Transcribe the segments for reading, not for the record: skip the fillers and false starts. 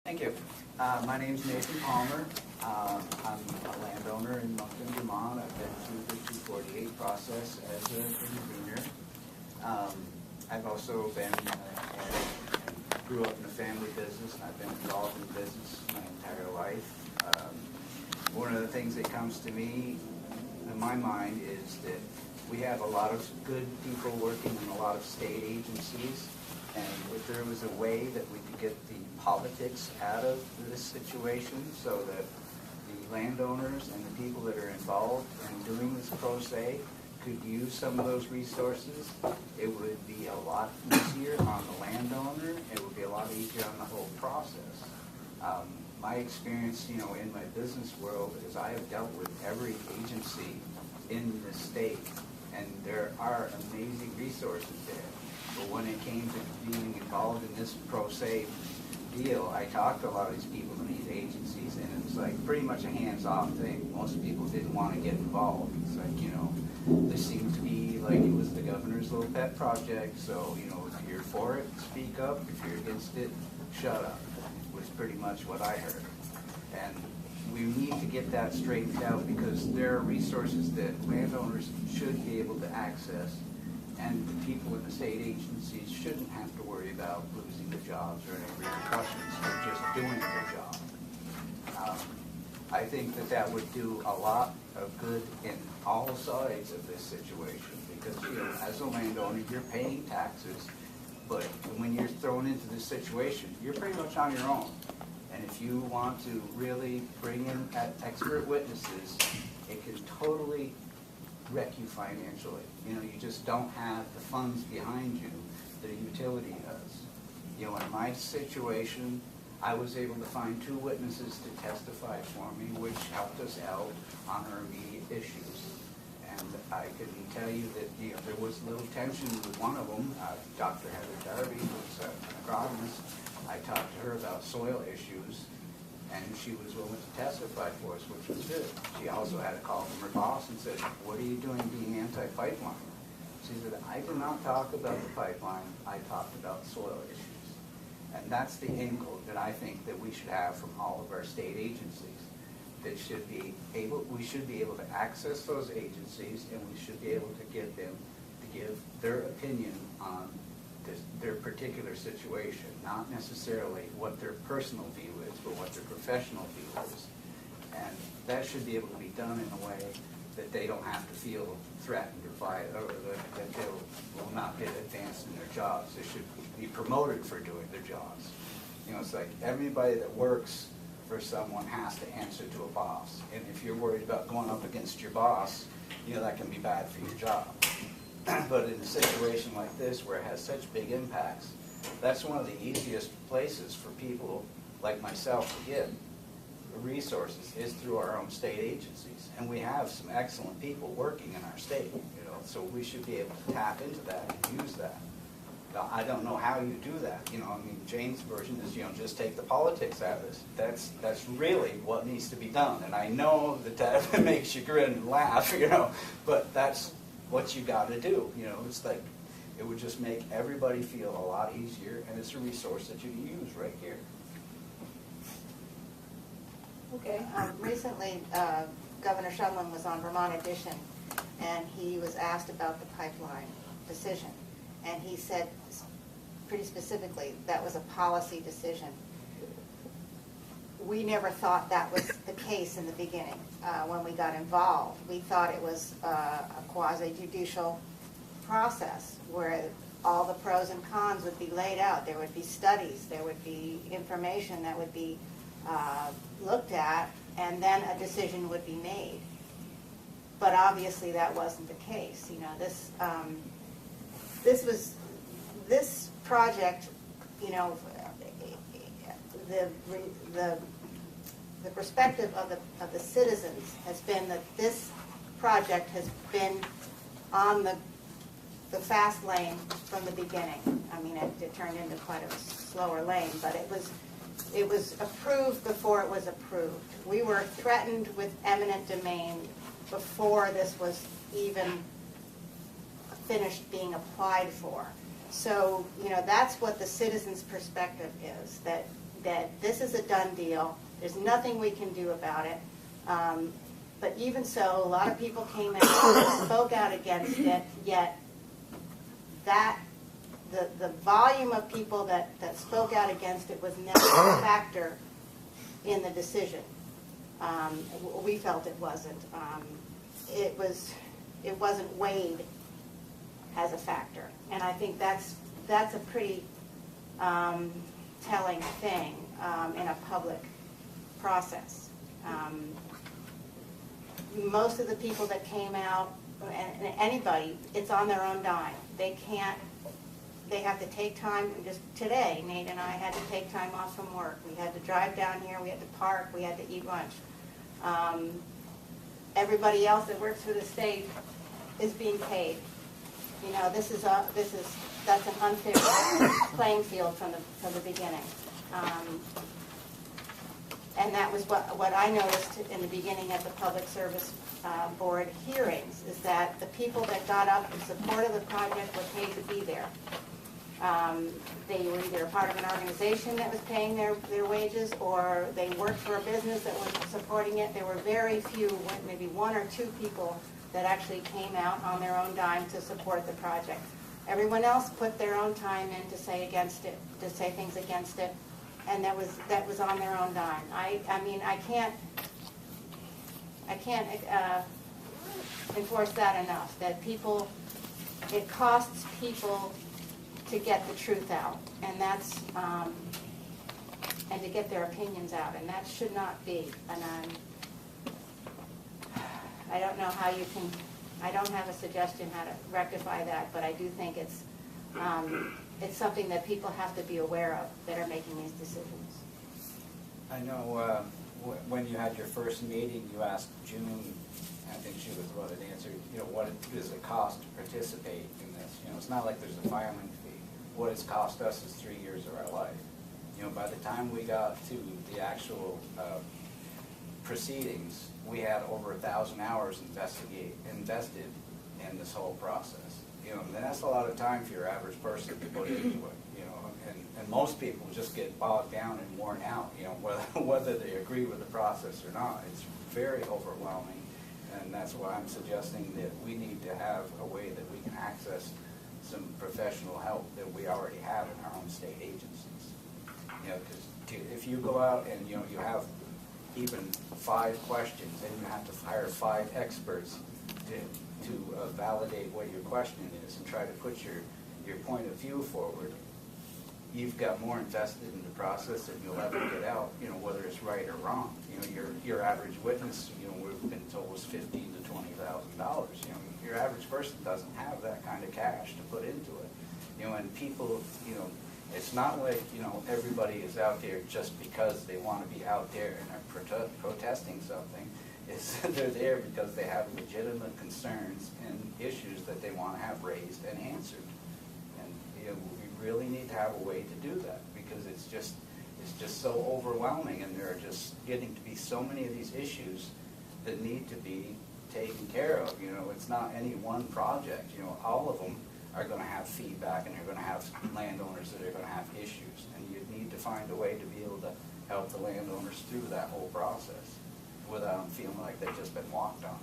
Thank you. My name is Nathan Palmer. I'm a landowner in Moncton, Vermont. I've been through the 248 process as an intervener. I've also been, grew up in a family business, and I've been involved in business my entire life. One of the things that comes to me in my mind is that we have a lot of good people working in a lot of state agencies, and if there was a way that we could get the politics out of this situation so that the landowners and the people that are involved in doing this pro se could use some of those resources, it would be a lot easier on the landowner. It would be a lot easier on the whole process. My experience, in my business world is I have dealt with every agency in the state, and there are amazing resources there. But when it came to being involved in this pro se deal, I talked to a lot of these people in these agencies, and it was like pretty much a hands-off thing. Most people didn't want to get involved. It's like, this seemed to be like it was the governor's little pet project, so, if you're for it, speak up. If you're against it, shut up, was pretty much what I heard. And we need to get that straightened out because there are resources that landowners should be able to access, and the people in the state agencies shouldn't have to worry about losing their jobs or any repercussions for just doing their job. I think that would do a lot of good in all sides of this situation because, as a landowner, you're paying taxes, but when you're thrown into this situation, you're pretty much on your own. And if you want to really bring in expert witnesses, it can totally wreck you financially. You just don't have the funds behind you that a utility does. In my situation, I was able to find 2 witnesses to testify for me, which helped us out on our immediate issues. And I can tell you that there was a little tension with one of them, Dr. Heather Darby, who's an agronomist. I talked to her about soil issues, and she was willing to testify for us, which was good. She also had a call from her boss and said, "What are you doing being anti-pipeline?" She said, "I did not talk about the pipeline, I talked about soil issues." And that's the angle that I think that we should have from all of our state agencies. We should be able to access those agencies, and we should be able to get them to give their opinion on their particular situation, not necessarily what their personal view is, but what their professional view is. And that should be able to be done in a way that they don't have to feel threatened or that they will not get advanced in their jobs. They should be promoted for doing their jobs. It's like everybody that works for someone has to answer to a boss. And if you're worried about going up against your boss, that can be bad for your job. But in a situation like this where it has such big impacts, that's one of the easiest places for people like myself to get resources is through our own state agencies. And we have some excellent people working in our state, so we should be able to tap into that and use that. Now, I don't know how you do that. Jane's version is, just take the politics out of this. That's really what needs to be done. And I know that makes you grin and laugh, but that's what you got to do. It's like it would just make everybody feel a lot easier, and it's a resource that you can use right here. Okay. Recently, Governor Shumlin was on Vermont Edition, and he was asked about the pipeline decision, and he said pretty specifically that was a policy decision. We never thought that was the case in the beginning when we got involved. We thought it was a quasi-judicial process where all the pros and cons would be laid out. There would be studies, there would be information that would be looked at, and then a decision would be made. But obviously that wasn't the case. This project, the perspective of the citizens has been that this project has been on the fast lane from the beginning. It turned into quite a slower lane, but it was approved before it was approved. We were threatened with eminent domain before this was even finished being applied for. So, that's what the citizens' perspective is, that that this is a done deal. There's nothing we can do about it. But even so, a lot of people came out and spoke out against it, yet the volume of people that spoke out against it was never a factor in the decision. We felt it wasn't. It wasn't weighed as a factor, and I think that's a pretty telling thing in a public process. Most of the people that came out, and anybody, it's on their own dime. They have to take time. Just today, Nate and I had to take time off from work. We had to drive down here, we had to park, we had to eat lunch. Everybody else that works for the state is being paid. You know, that's an unfair playing field from the beginning. And that was what I noticed in the beginning of the Public Service Board hearings, is that the people that got up in support of the project were paid to be there. They were either a part of an organization that was paying their wages, or they worked for a business that was supporting it. There were very few, maybe one or two people that actually came out on their own dime to support the project. Everyone else put their own time in to say against it, to say things against it, and that was on their own dime. I mean, I can't enforce that enough. That it costs people to get the truth out, and that's and to get their opinions out, and that should not be. And I don't know how you can. I don't have a suggestion how to rectify that, but I do think it's something that people have to be aware of that are making these decisions. I know when you had your first meeting, you asked June, I think she was the one that answered, you know, what does it cost to participate in this? You know, it's not like there's a filing fee. What it's cost us is 3 years of our life. You know, by the time we got to the actual proceedings, we had over 1,000 hours invested in this whole process. You know, and that's a lot of time for your average person to put into it. You know, and most people just get bogged down and worn out. You know, whether they agree with the process or not, it's very overwhelming, and that's why I'm suggesting that we need to have a way that we can access some professional help that we already have in our own state agencies. You know, because if you go out and you have even 5 questions, and you have to hire 5 experts to validate what your question is and try to put your point of view forward, you've got more invested in the process than you'll ever get out, you know, whether it's right or wrong. You know, your average witness, you know, we've been told was $15,000 to $20,000. You know, your average person doesn't have that kind of cash to put into it. You know, and people, you know, it's not like, you know, everybody is out there just because they want to be out there and are protesting something. They're there because they have legitimate concerns and issues that they want to have raised and answered. And you know, we really need to have a way to do that, because it's just so overwhelming, and there are just getting to be so many of these issues that need to be taken care of. You know, it's not any one project. You know, all of them are going to have feedback, and they're going to have landowners that are going to have issues, and you need to find a way to be able to help the landowners through that whole process without them feeling like they've just been walked on.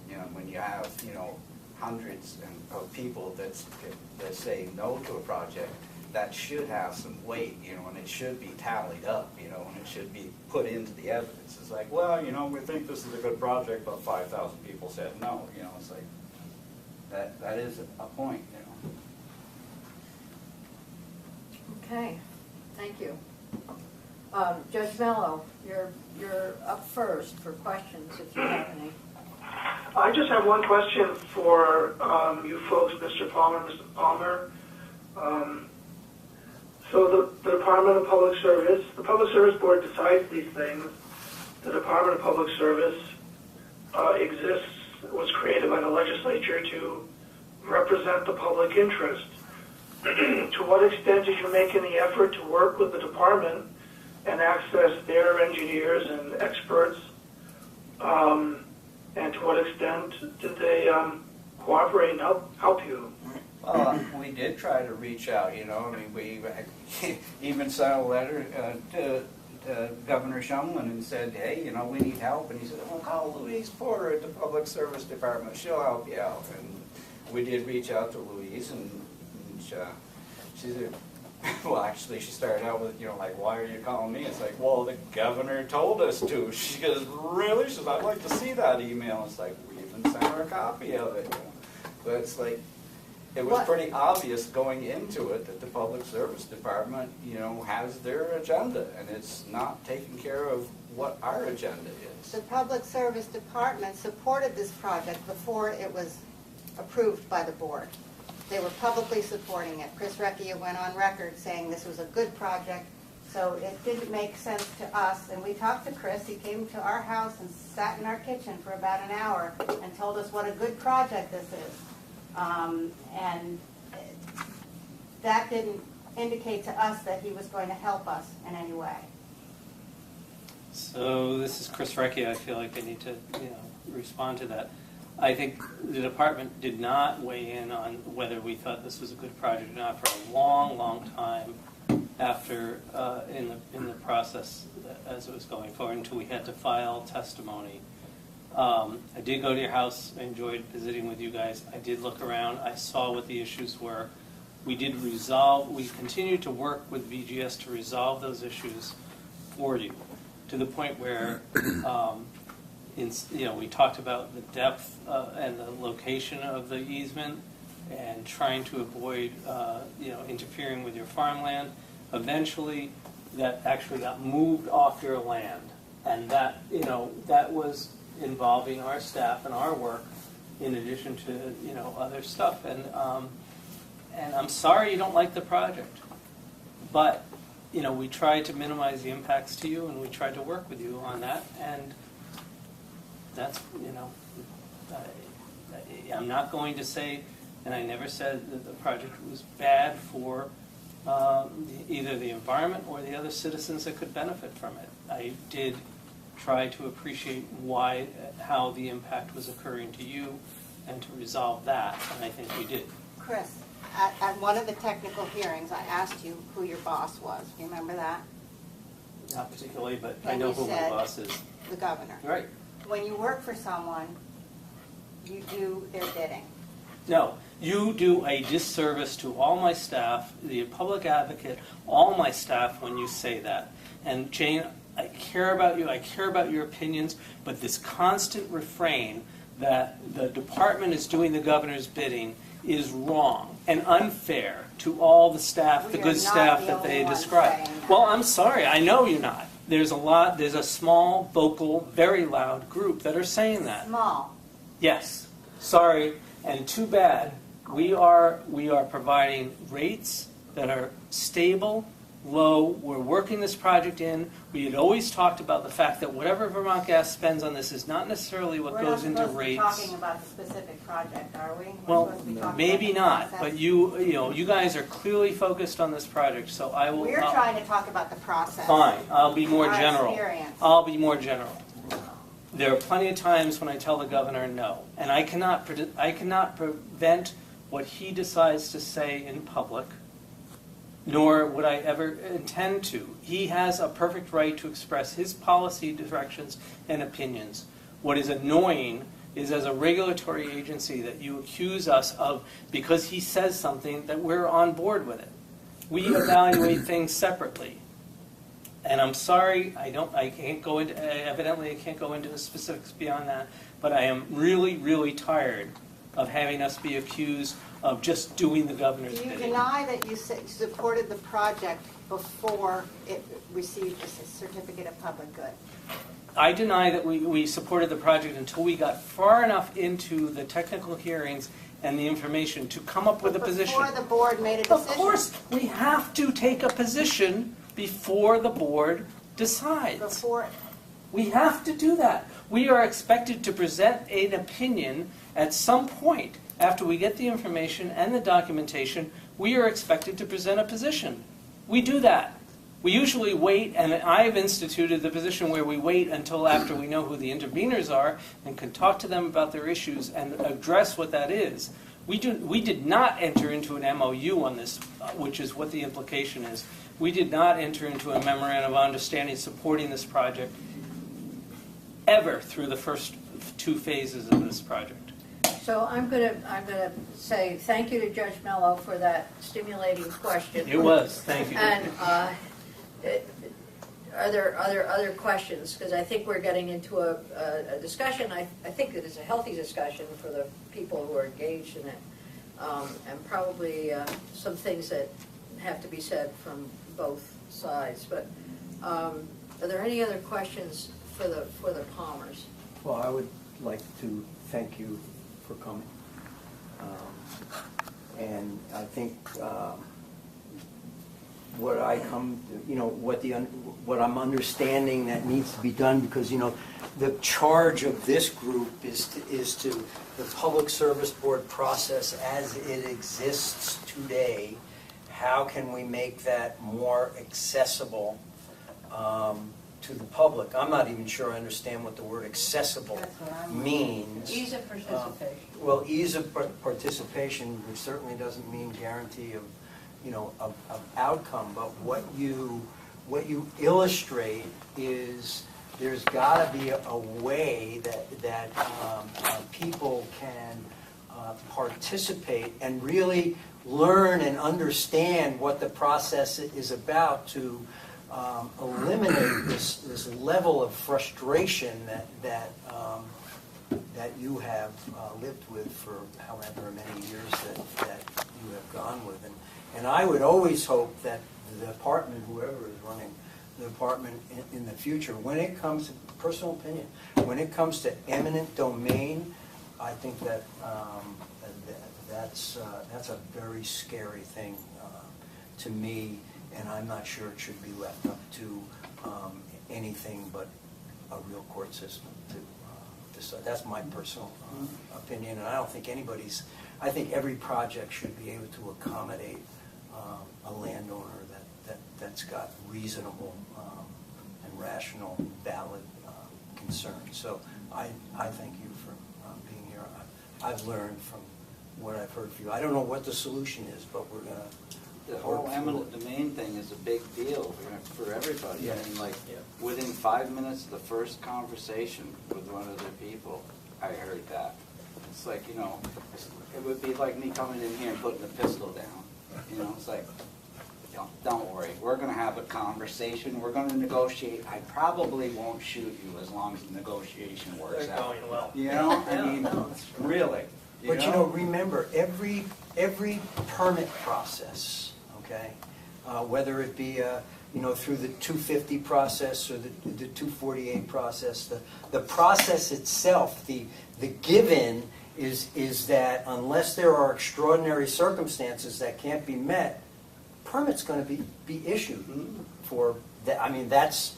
You know, when you have, you know, hundreds of people that say no to a project, that should have some weight, you know, and it should be tallied up, you know, and it should be put into the evidence. It's like, well, you know, we think this is a good project, but 5,000 people said no. You know, it's like, that is a point, you know. Okay, thank you. Judge Mello, you're up first for questions if you have any. I just have one question for you folks, Mr. Palmer, Mr. Palmer. So the Department of Public Service, the Public Service Board decides these things. The Department of Public Service was created by the legislature to represent the public interest. To what extent did you make any effort to work with the department and access their engineers and experts? And to what extent did they cooperate and help you? Well, we did try to reach out, you know, I mean, we even sent a letter to Governor Shumlin and said, hey, you know, we need help. And he said, well, call Louise Porter at the Public Service Department. She'll help you out. And we did reach out to Louise, and she said, well, actually, she started out with, you know, like, why are you calling me? It's like, well, the governor told us to. She goes, really? She says, I'd like to see that email. It's like, we even sent her a copy of it. You know? But it's like, it was pretty obvious going into it that the Public Service Department, you know, has their agenda, and it's not taking care of what our agenda is. The Public Service Department supported this project before it was approved by the board. They were publicly supporting it. Chris Recchia went on record saying this was a good project, so it didn't make sense to us. And we talked to Chris. He came to our house and sat in our kitchen for about an hour and told us what a good project this is. And that didn't indicate to us that he was going to help us in any way. So this is Chris Recchia. I feel like I need to, respond to that. I think the department did not weigh in on whether we thought this was a good project or not for a long, long time after in the process as it was going forward until we had to file testimony. I did go to your house. I enjoyed visiting with you guys. I did look around. I saw what the issues were. We continued to work with VGS to resolve those issues for you to the point where we talked about the depth and the location of the easement and trying to avoid interfering with your farmland. Eventually, that actually got moved off your land, and that was involving our staff and our work in addition to other stuff. And I'm sorry you don't like the project, but we tried to minimize the impacts to you, and we tried to work with you on that. And that's I'm not going to say, and I never said that the project was bad for either the environment or the other citizens that could benefit from it. I did try to appreciate how the impact was occurring to you and to resolve that, and I think we did. Chris, at one of the technical hearings, I asked you who your boss was. Do you remember that? Not particularly, but I And know you who my said boss is. The governor. Right. When you work for someone, you do their bidding. No, you do a disservice to all my staff, the public advocate, all my staff when you say that. And Jane, I care about you, I care about your opinions, but this constant refrain that the department is doing the governor's bidding is wrong and unfair to all the staff, the good staff that they describe. Well, I'm sorry, I know you're not. There's a small, vocal, very loud group that are saying that. Small. Yes, sorry, and too bad. We are providing rates that are stable, low. We're working this project in. We had always talked about the fact that whatever Vermont Gas spends on this is not necessarily what goes into rates. We're not supposed to be talking about the specific project, are we? Well, maybe not, but you guys are clearly focused on this project, so I will. We're trying to talk about the process. Fine, I'll be more Our general. experience. I'll be more general. There are plenty of times when I tell the governor no, and I cannot prevent what he decides to say in public, nor would I ever intend to. He has a perfect right to express his policy directions and opinions. What is annoying is, as a regulatory agency, that you accuse us of, because he says something, that we're on board with it. We evaluate things separately. And I'm sorry, evidently I can't go into the specifics beyond that, but I am really, really tired of having us be accused of just doing the governor's bidding. Do you deny that you supported the project before it received a certificate of public good? I deny that we supported the project until we got far enough into the technical hearings and the information to come up with a position. Before the board made a decision? Of course, we have to take a position before the board decides. We have to do that. We are expected to present an opinion at some point. After we get the information and the documentation, we are expected to present a position. We do that. We usually wait, and I've instituted the position where we wait until after we know who the interveners are and can talk to them about their issues and address what that is. We did not enter into an MOU on this, which is what the implication is. We did not enter into a memorandum of understanding supporting this project ever through the first 2 phases of this project. So I'm gonna say thank you to Judge Mello for that stimulating question. It was, thank you. And are there other questions? Because I think we're getting into a discussion. I think it is a healthy discussion for the people who are engaged in it, and probably some things that have to be said from both sides. But are there any other questions for the Palmers? Well, I would like to thank you for coming. And I think what I come, what I'm understanding that needs to be done, because, the charge of this group is to the Public Service Board process as it exists today. How can we make that more accessible to the public? I'm not even sure I understand what the word accessible means. Ease of participation. Well, ease of participation, which certainly doesn't mean guarantee of, of outcome, but what you illustrate is there's got to be a way that people can participate and really learn and understand what the process is about to eliminate this level of frustration that you have lived with for however many years that you have gone with. And I would always hope that the department, whoever is running the department in the future, when it comes to personal opinion, when it comes to eminent domain, I think that that's a very scary thing to me, and I'm not sure it should be left up to anything but a real court system to decide. That's my personal opinion, and I don't think I think every project should be able to accommodate a landowner that's got reasonable and rational, valid concerns. So I thank you for being here. I've learned from what I've heard from you. I don't know what the solution is, but we're going to... The whole eminent domain thing is a big deal for everybody. Yeah. I mean, within 5 minutes of the first conversation with one of the people, I heard that. It's like, it would be like me coming in here and putting a pistol down. It's like, don't worry, we're going to have a conversation, we're going to negotiate. I probably won't shoot you as long as the negotiation works They're out. going well. I mean, really. But remember, every permit process, okay, whether it be through the 250 process or the 248 process, the process itself, the given is that unless there are extraordinary circumstances that can't be met, permit's going to be issued for that. I mean, that's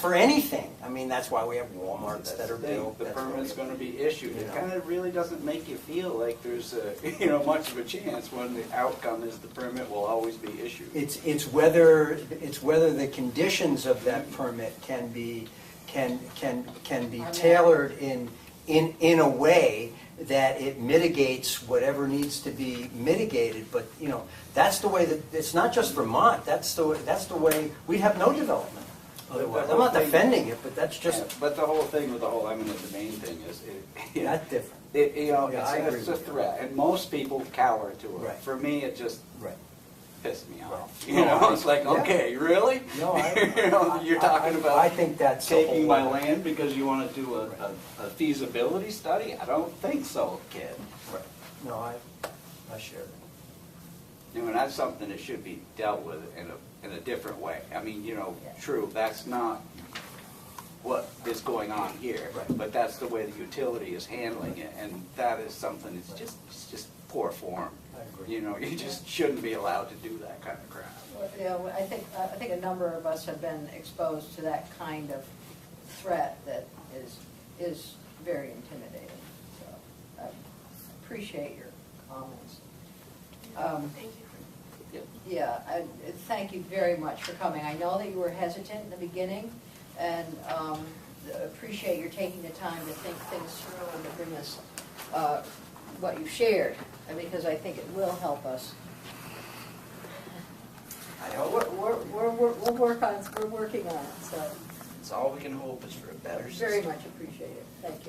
for anything. I mean, that's why we have Walmarts that are built. The permit's going to be issued. It kind of really doesn't make you feel like there's much of a chance when the outcome is the permit will always be issued. It's whether the conditions of that permit can be tailored in a way that it mitigates whatever needs to be mitigated. But that's the way that it's not just Vermont. That's the way we'd have no development. Otherwise, I'm not defending it, but that's just. Yeah, but the whole thing with the whole eminent domain thing is, that's different. It's a threat, and most people cower to it. Right. For me, it just Right. pissed me off. Right. It's like, okay, really? No, You're talking about I think that's the taking whole my point. land because you want to do a feasibility study? I don't think so, kid. Right. No, I share that. And that's something that should be dealt with in a different way. I mean, true, that's not what is going on here, Right. but that's the way the utility is handling it, and that is something that's just poor form. I agree. You just shouldn't be allowed to do that kind of crap. I think a number of us have been exposed to that kind of threat that is very intimidating. So I appreciate your comments. Thank you. Yep. Yeah, thank you very much for coming. I know that you were hesitant in the beginning, and appreciate your taking the time to think things through and to bring us what you shared, and because I think it will help us. I hope, We're working on it, so it's all we can hope is for a better system. very much appreciate it. Thank